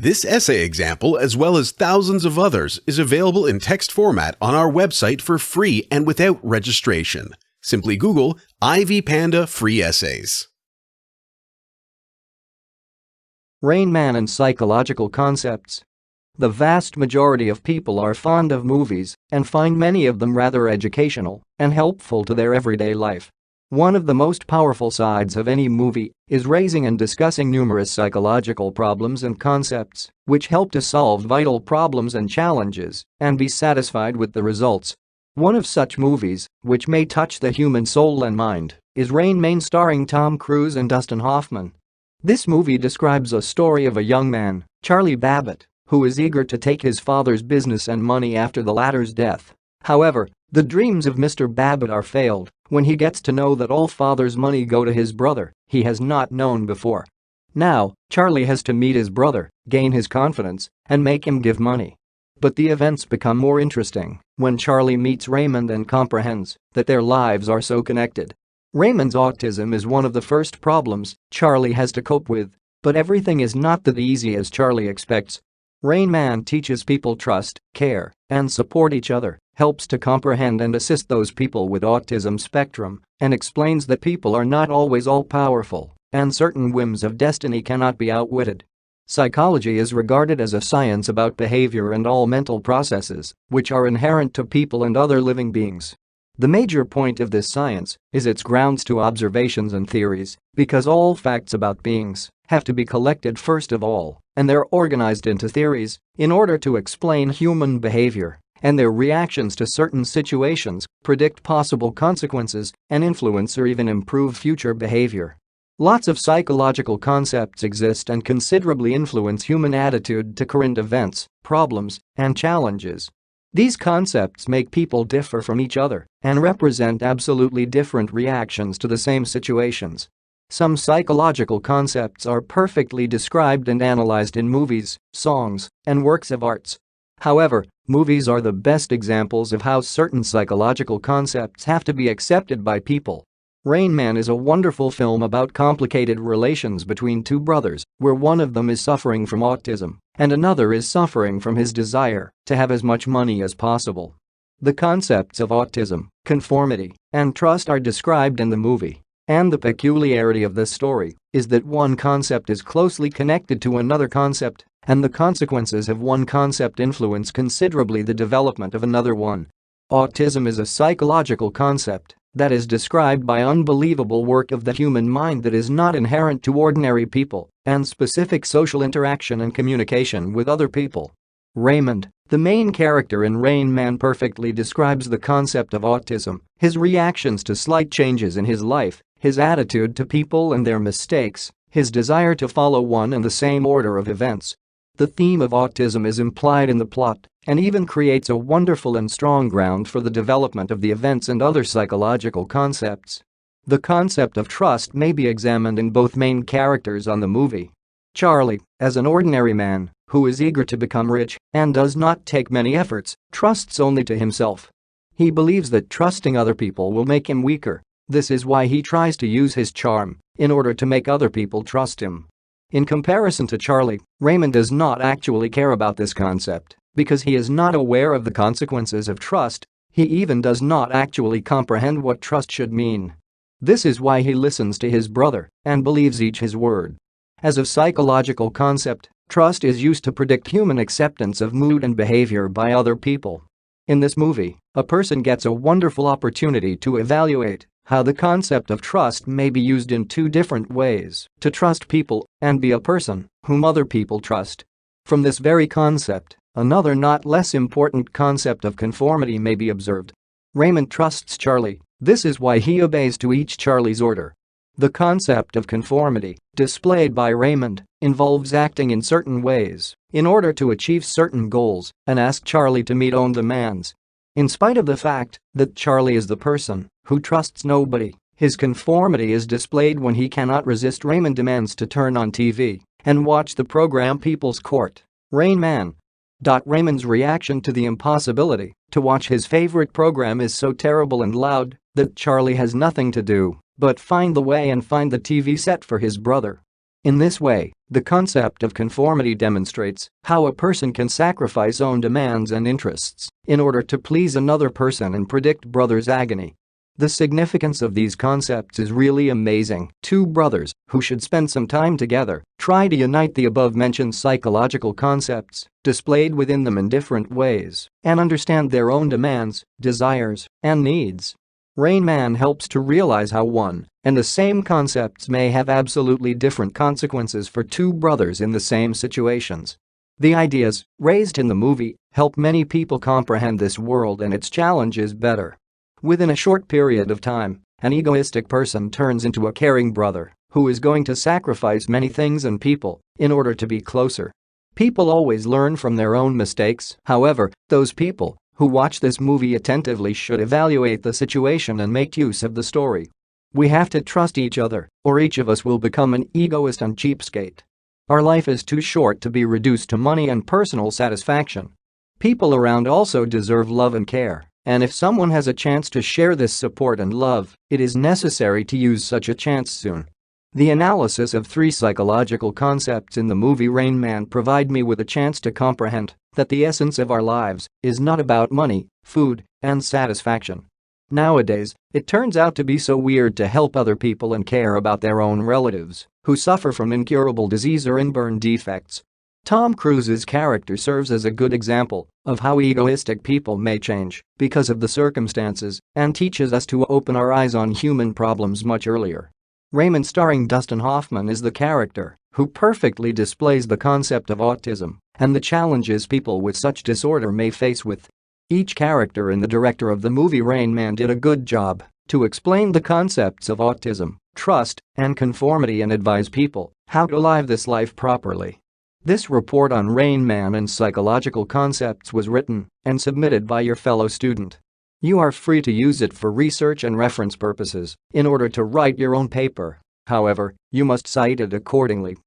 This essay example, as well as thousands of others, is available in text format on our website for free and without registration. Simply Google IvyPanda Free Essays. Rain Man and Psychological Concepts. The vast majority of people are fond of movies and find many of them rather educational and helpful to their everyday life. One of the most powerful sides of any movie is raising and discussing numerous psychological problems and concepts which help to solve vital problems and challenges and be satisfied with the results. One of such movies, which may touch the human soul and mind, is Rain Man, starring Tom Cruise and Dustin Hoffman. This movie describes a story of a young man, Charlie Babbitt, who is eager to take his father's business and money after the latter's death. However, the dreams of Mr. Babbitt are failed when he gets to know that all father's money go to his brother he has not known before. Now, Charlie has to meet his brother, gain his confidence, and make him give money. But the events become more interesting when Charlie meets Raymond and comprehends that their lives are so connected. Raymond's autism is one of the first problems Charlie has to cope with, but everything is not that easy as Charlie expects. Rain Man teaches people trust, care, and support each other, helps to comprehend and assist those people with autism spectrum, and explains that people are not always all-powerful, and certain whims of destiny cannot be outwitted. Psychology is regarded as a science about behavior and all mental processes, which are inherent to people and other living beings. The major point of this science is its grounds to observations and theories, because all facts about beings have to be collected first of all, and they're organized into theories in order to explain human behavior and their reactions to certain situations, predict possible consequences, and influence or even improve future behavior. Lots of psychological concepts exist and considerably influence human attitude to current events, problems, and challenges. These concepts make people differ from each other and represent absolutely different reactions to the same situations. Some psychological concepts are perfectly described and analyzed in movies, songs, and works of arts. However, movies are the best examples of how certain psychological concepts have to be accepted by people. Rain Man is a wonderful film about complicated relations between two brothers, where one of them is suffering from autism and another is suffering from his desire to have as much money as possible. The concepts of autism, conformity, and trust are described in the movie, and the peculiarity of this story is that one concept is closely connected to another concept, and the consequences of one concept influence considerably the development of another one. Autism is a psychological concept that is described by unbelievable work of the human mind that is not inherent to ordinary people and specific social interaction and communication with other people. Raymond, the main character in Rain Man, perfectly describes the concept of autism, his reactions to slight changes in his life, his attitude to people and their mistakes, his desire to follow one and the same order of events. The theme of autism is implied in the plot and even creates a wonderful and strong ground for the development of the events and other psychological concepts. The concept of trust may be examined in both main characters on the movie. Charlie, as an ordinary man who is eager to become rich and does not take many efforts, trusts only to himself. He believes that trusting other people will make him weaker. This is why he tries to use his charm in order to make other people trust him. In comparison to Charlie, Raymond does not actually care about this concept because he is not aware of the consequences of trust. He even does not actually comprehend what trust should mean. This is why he listens to his brother and believes each his word. As a psychological concept, trust is used to predict human acceptance of mood and behavior by other people. In this movie, a person gets a wonderful opportunity to evaluate how the concept of trust may be used in two different ways: to trust people and be a person whom other people trust. From this very concept, another not less important concept of conformity may be observed. Raymond trusts Charlie. This is why he obeys to each Charlie's order. The concept of conformity, displayed by Raymond, involves acting in certain ways in order to achieve certain goals and ask Charlie to meet own demands. In spite of the fact that Charlie is the person who trusts nobody, his conformity is displayed when he cannot resist Raymond's demands to turn on TV and watch the program People's Court. Rain Man. Raymond's reaction to the impossibility to watch his favorite program is so terrible and loud that Charlie has nothing to do but find the way and find the TV set for his brother. In this way, the concept of conformity demonstrates how a person can sacrifice own demands and interests in order to please another person and predict brothers' agony. The significance of these concepts is really amazing. Two brothers, who should spend some time together, try to unite the above-mentioned psychological concepts, displayed within them in different ways, and understand their own demands, desires, and needs. Rain Man helps to realize how one and the same concepts may have absolutely different consequences for two brothers in the same situations. The ideas raised in the movie help many people comprehend this world and its challenges better. Within a short period of time, an egoistic person turns into a caring brother who is going to sacrifice many things and people in order to be closer. People always learn from their own mistakes. However, those people who watch this movie attentively should evaluate the situation and make use of the story. We have to trust each other, or each of us will become an egoist and cheapskate. Our life is too short to be reduced to money and personal satisfaction. People around also deserve love and care, and if someone has a chance to share this support and love, it is necessary to use such a chance soon. The analysis of 3 psychological concepts in the movie Rain Man provide me with a chance to comprehend that the essence of our lives is not about money, food, and satisfaction. Nowadays, it turns out to be so weird to help other people and care about their own relatives who suffer from incurable disease or inborn defects. Tom Cruise's character serves as a good example of how egoistic people may change because of the circumstances and teaches us to open our eyes on human problems much earlier. Raymond, starring Dustin Hoffman, is the character who perfectly displays the concept of autism and the challenges people with such disorder may face with. Each character and the director of the movie Rain Man did a good job to explain the concepts of autism, trust, and conformity and advise people how to live this life properly. This report on Rain Man and psychological concepts was written and submitted by your fellow student. You are free to use it for research and reference purposes in order to write your own paper. However, you must cite it accordingly